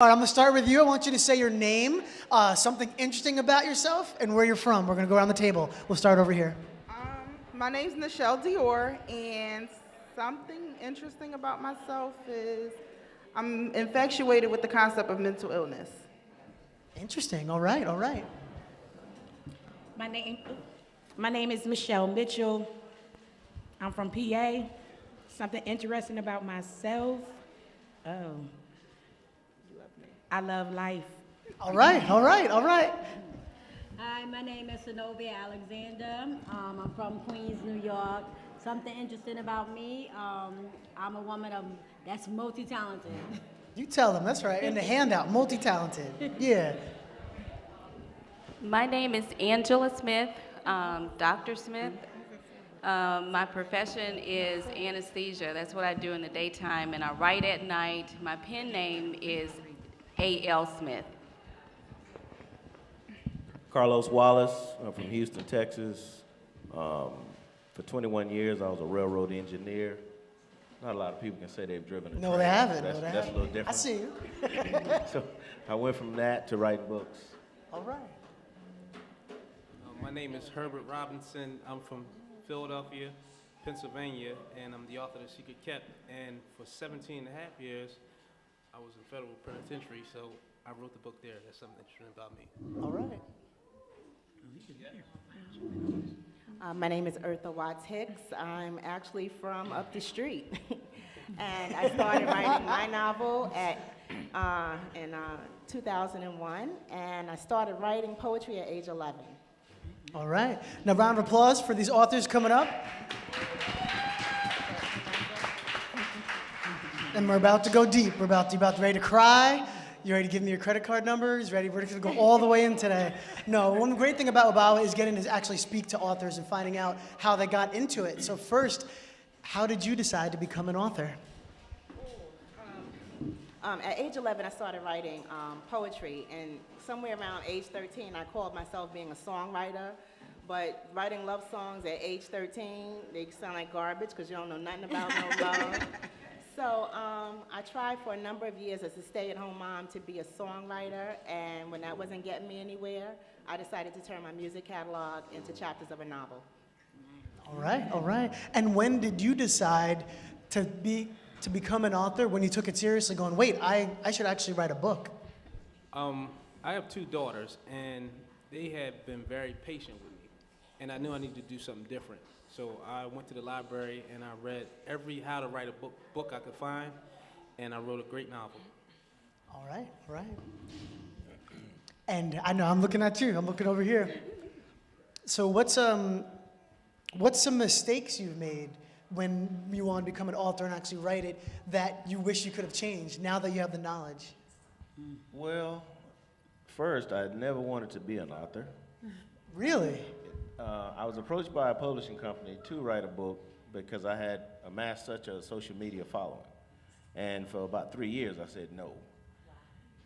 All right, I'm gonna start with you. I want you to say your name, something interesting about yourself, and where you're from. We're gonna go around the table. We'll start over here. My name's Nichelle Dior, and something interesting about myself is I'm infatuated with the concept of mental illness. Interesting. All right, all right. My name, my name is Michelle Mitchell. I'm from PA. Something interesting about myself. Oh, I love life. All right, all right, all right. Hi, my name is Zenobia Alexander. I'm from Queens, New York. Something interesting about me, I'm a woman that's multi-talented. You tell them, that's right. In the handout, multi-talented. Yeah. My name is Angela Smith, Dr. Smith. My profession is anesthesia. That's what I do in the daytime, and I write at night. My pen name is A.L. Smith. Carlos Wallace. I'm from Houston, Texas. For 21 years, I was a railroad engineer. Not a lot of people can say they've driven a train. No, they haven't. That's, No, they that's haven't. a little different. I see you. So I went from that to writing books. All right. My name is Herbert Robinson. I'm from Philadelphia, Pennsylvania, and I'm the author of The Secret Kept. And for 17 and a half years, I was in federal penitentiary, so I wrote the book there. That's something interesting about me. All right. My name is Eartha Watts Hicks. I'm actually from up the street. And I started writing my novel in 2001, and I started writing poetry at age 11. All right. Now, round of applause for these authors coming up. And we're about to go deep. We're about to ready to cry. You ready to give me your credit card numbers? Ready to go all the way in today? No, one great thing about UBAWA is getting to actually speak to authors and finding out how they got into it. So first, how did you decide to become an author? At age 11, I started writing poetry, and somewhere around age 13, I called myself being a songwriter. But writing love songs at age 13, they sound like garbage because you don't know nothing about no love. So I tried for a number of years as a stay-at-home mom to be a songwriter, and when that wasn't getting me anywhere, I decided to turn my music catalog into chapters of a novel. All right, all right. And when did you decide to become an author, when you took it seriously, going, wait, I should actually write a book? I have two daughters, and they have been very patient with me. And I knew I needed to do something different. So I went to the library, and I read every how to write a book I could find, and I wrote a great novel. All right, all right. And I know, I'm looking at you. I'm looking over here. So what's some mistakes you've made when you want to become an author and actually write it that you wish you could have changed now that you have the knowledge? Well, first, I never wanted to be an author. Really? I was approached by a publishing company to write a book because I had amassed such a social media following. And for about 3 years, I said no.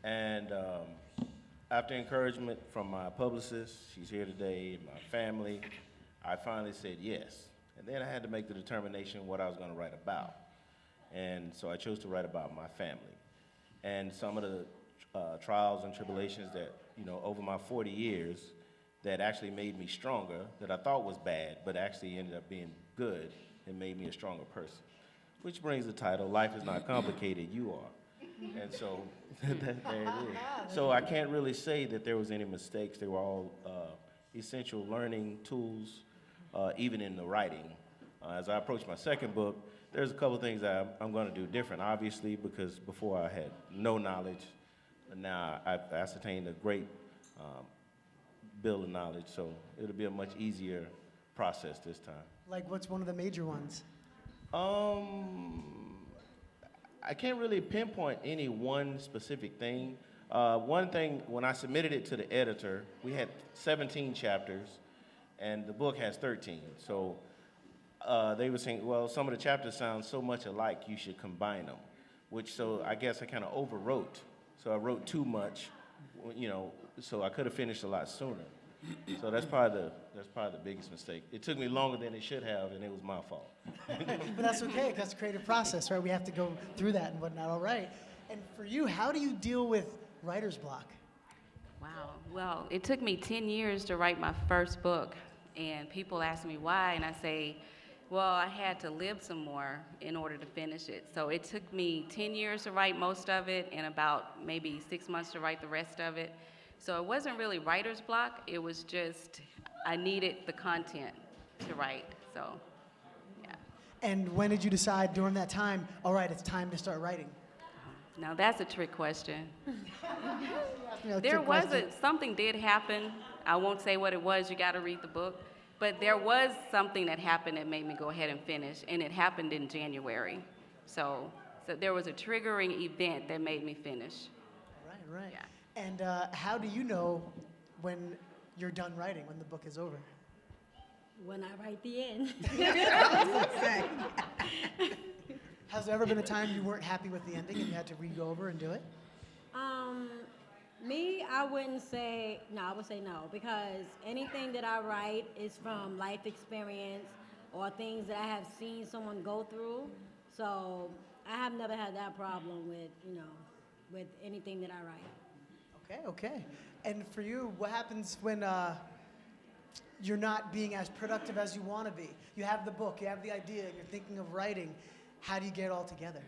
And after encouragement from my publicist, she's here today, my family, I finally said yes. And then I had to make the determination what I was going to write about. And so I chose to write about my family and some of the trials and tribulations that, over my 40 years, that actually made me stronger, that I thought was bad, but actually ended up being good and made me a stronger person. Which brings the title, Life is Not Complicated, You Are. And so, there it is. So I can't really say that there was any mistakes. They were all essential learning tools, even in the writing. As I approach my second book, there's a couple things that I'm going to do different, obviously, because before I had no knowledge, and now I've ascertained a great build of knowledge, so it'll be a much easier process this time. Like, what's one of the major ones? I can't really pinpoint any one specific thing. One thing, when I submitted it to the editor, we had 17 chapters, and the book has 13. So they were saying, well, some of the chapters sound so much alike, you should combine them. So I guess I kind of overwrote. So I wrote too much, so I could have finished a lot sooner. So that's probably the biggest mistake. It took me longer than it should have, and it was my fault. But that's okay, 'cause that's the creative process, right? We have to go through that and whatnot, all right. And for you, how do you deal with writer's block? Wow. Well, it took me 10 years to write my first book, and people ask me why, and I say, well, I had to live some more in order to finish it. So it took me 10 years to write most of it and about maybe 6 months to write the rest of it. So it wasn't really writer's block, it was just I needed the content to write, so yeah. And when did you decide during that time, all right, it's time to start writing? Now that's a trick question. You know, There trick was question. something did happen. I won't say what it was, you gotta read the book. But there was something that happened that made me go ahead and finish, and it happened in January. So there was a triggering event that made me finish. Right. Yeah. And how do you know when you're done writing, when the book is over? When I write the end. Has there ever been a time you weren't happy with the ending and you had to re-go over and do it? Me, I wouldn't say, no, I would say no, because anything that I write is from life experience or things that I have seen someone go through. So I have never had that problem with, with anything that I write. Okay. And for you, what happens when you're not being as productive as you want to be? You have the book, you have the idea, you're thinking of writing. How do you get it all together?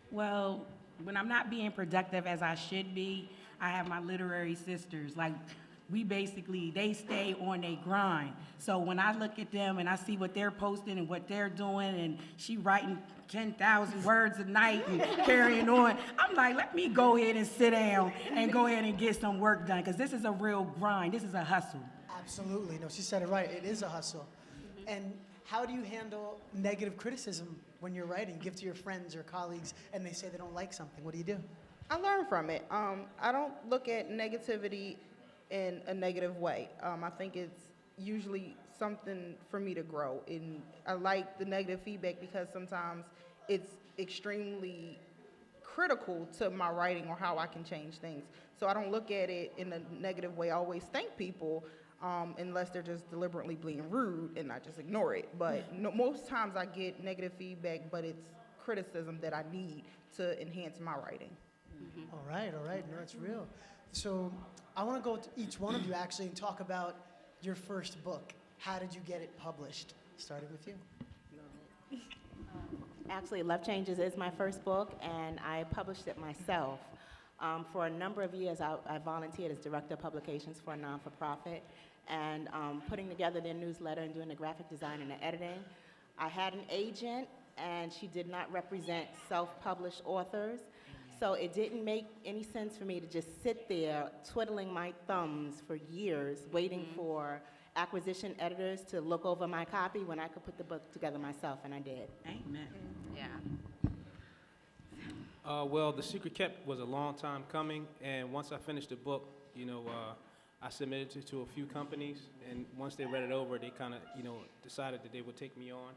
Well, when I'm not being productive as I should be, I have my literary sisters. Like, they stay on their grind. So when I look at them and I see what they're posting and what they're doing, and she writing 10,000 words a night and carrying on, I'm like, let me go ahead and sit down and go ahead and get some work done, because this is a real grind. This is a hustle. Absolutely. No, she said it right. It is a hustle. And how do you handle negative criticism when you're writing? Give to your friends or colleagues and they say they don't like something. What do you do? I learn from it. I don't look at negativity in a negative way. I think it's usually something for me to grow. And I like the negative feedback because sometimes it's extremely critical to my writing or how I can change things. So I don't look at it in a negative way. I always thank people unless they're just deliberately being rude, and I just ignore it. But no, most times I get negative feedback, but it's criticism that I need to enhance my writing. All right. No, that's real. So I want to go to each one of you actually and talk about your first book. How did you get it published? Starting with you. Actually, Love Changes is my first book, and I published it myself. For a number of years, I volunteered as director of publications for a non-for-profit, and putting together their newsletter and doing the graphic design and the editing. I had an agent, and she did not represent self-published authors, so it didn't make any sense for me to just sit there twiddling my thumbs for years, waiting for acquisition editors to look over my copy when I could put the book together myself, and I did. Amen. Yeah. Well, The Secret Kept was a long time coming, and once I finished the book, I submitted it to a few companies, and once they read it over, they kind of, decided that they would take me on,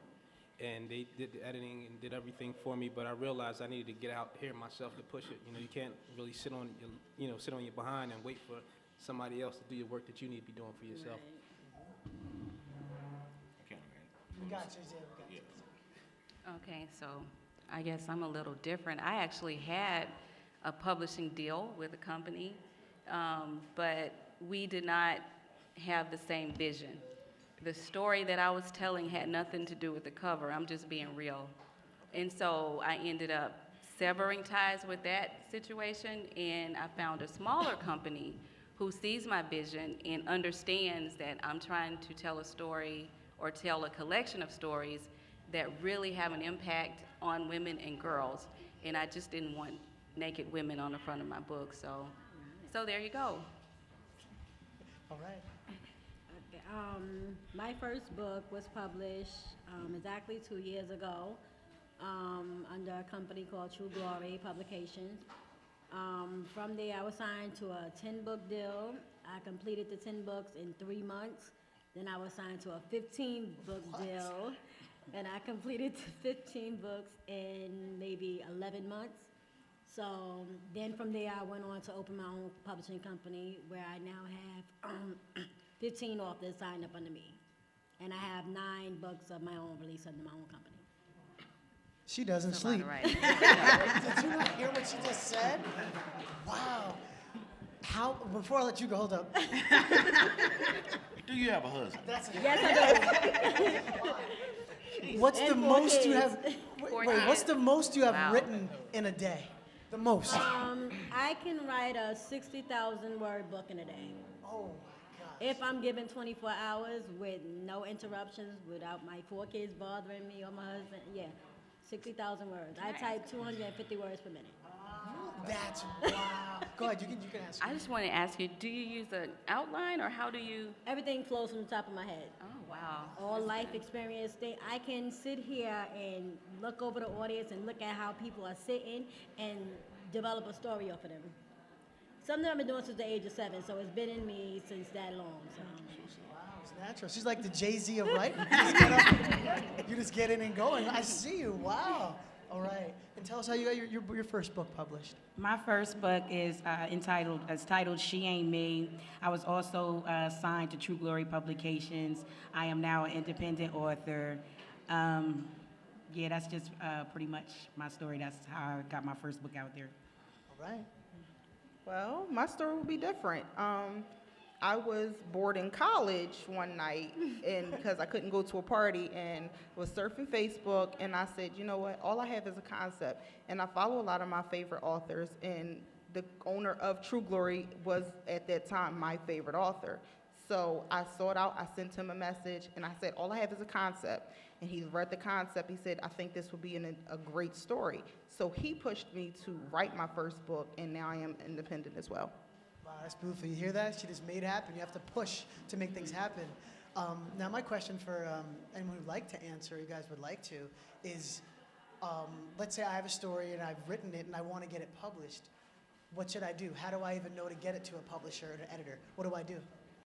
and they did the editing and did everything for me, but I realized I needed to get out here myself to push it. You can't really sit on your behind and wait for somebody else to do your work that you need to be doing for yourself. We got you. Okay, so I guess I'm a little different. I actually had a publishing deal with a company, but we did not have the same vision. The story that I was telling had nothing to do with the cover. I'm just being real. And so I ended up severing ties with that situation, and I found a smaller company who sees my vision and understands that I'm trying to tell a story or tell a collection of stories that really have an impact on women and girls. And I just didn't want naked women on the front of my book, so there you go. All right. Okay, my first book was published exactly 2 years ago under a company called True Glory Publications. From there, I was signed to a 10-book deal. I completed the 10 books in 3 months. Then I was signed to a 15-book deal, and I completed the 15 books in maybe 11 months. So then from there, I went on to open my own publishing company, where I now have 15 authors signed up under me. And I have 9 books of my own released under my own company. She doesn't It's a lot sleep. of writing. Did you not hear what she just said? Wow. How, before I let you go, hold up. Do you have a husband? That's Yes, I do. What's the And 4 most you kids. have, Four what's the kids. most you have Wow. written in a day? The most? I can write a 60,000 word book in a day. Oh my God. If I'm given 24 hours with no interruptions, without my 4 kids bothering me or my husband, yeah, 60,000 words. I type 250 words per minute. That's wow. Go ahead, you can ask. I just want to ask you, do you use an outline or how do you? Everything flows from the top of my head. Oh, wow. All life experience thing. I can sit here and look over the audience and look at how people are sitting and develop a story off of them. Something I've been doing since the age of 7, so it's been in me since that long. So. Wow, it's natural. She's like the Jay-Z of writing. You just get up, you just get in and going. I see you. Wow. All right. And tell us how you got your first book published. My first book is titled She Ain't Me. I was also signed to True Glory Publications. I am now an independent author. Yeah, that's just pretty much my story. That's how I got my first book out there. All right. Well, my story will be different. I was bored in college one night, and because I couldn't go to a party, and was surfing Facebook, and I said, you know what? All I have is a concept, and I follow a lot of my favorite authors, and the owner of True Glory was at that time my favorite author. So I sought out, I sent him a message, and I said, all I have is a concept. And he read the concept, he said, I think this would be a great story. So he pushed me to write my first book, and now I am independent as well. Wow, that's beautiful. You hear that? She just made it happen. You have to push to make things happen. Now, my question for anyone who'd like to answer, you guys would like to, is let's say I have a story and I've written it and I want to get it published. What should I do? How do I even know to get it to a publisher or an editor? What do I do?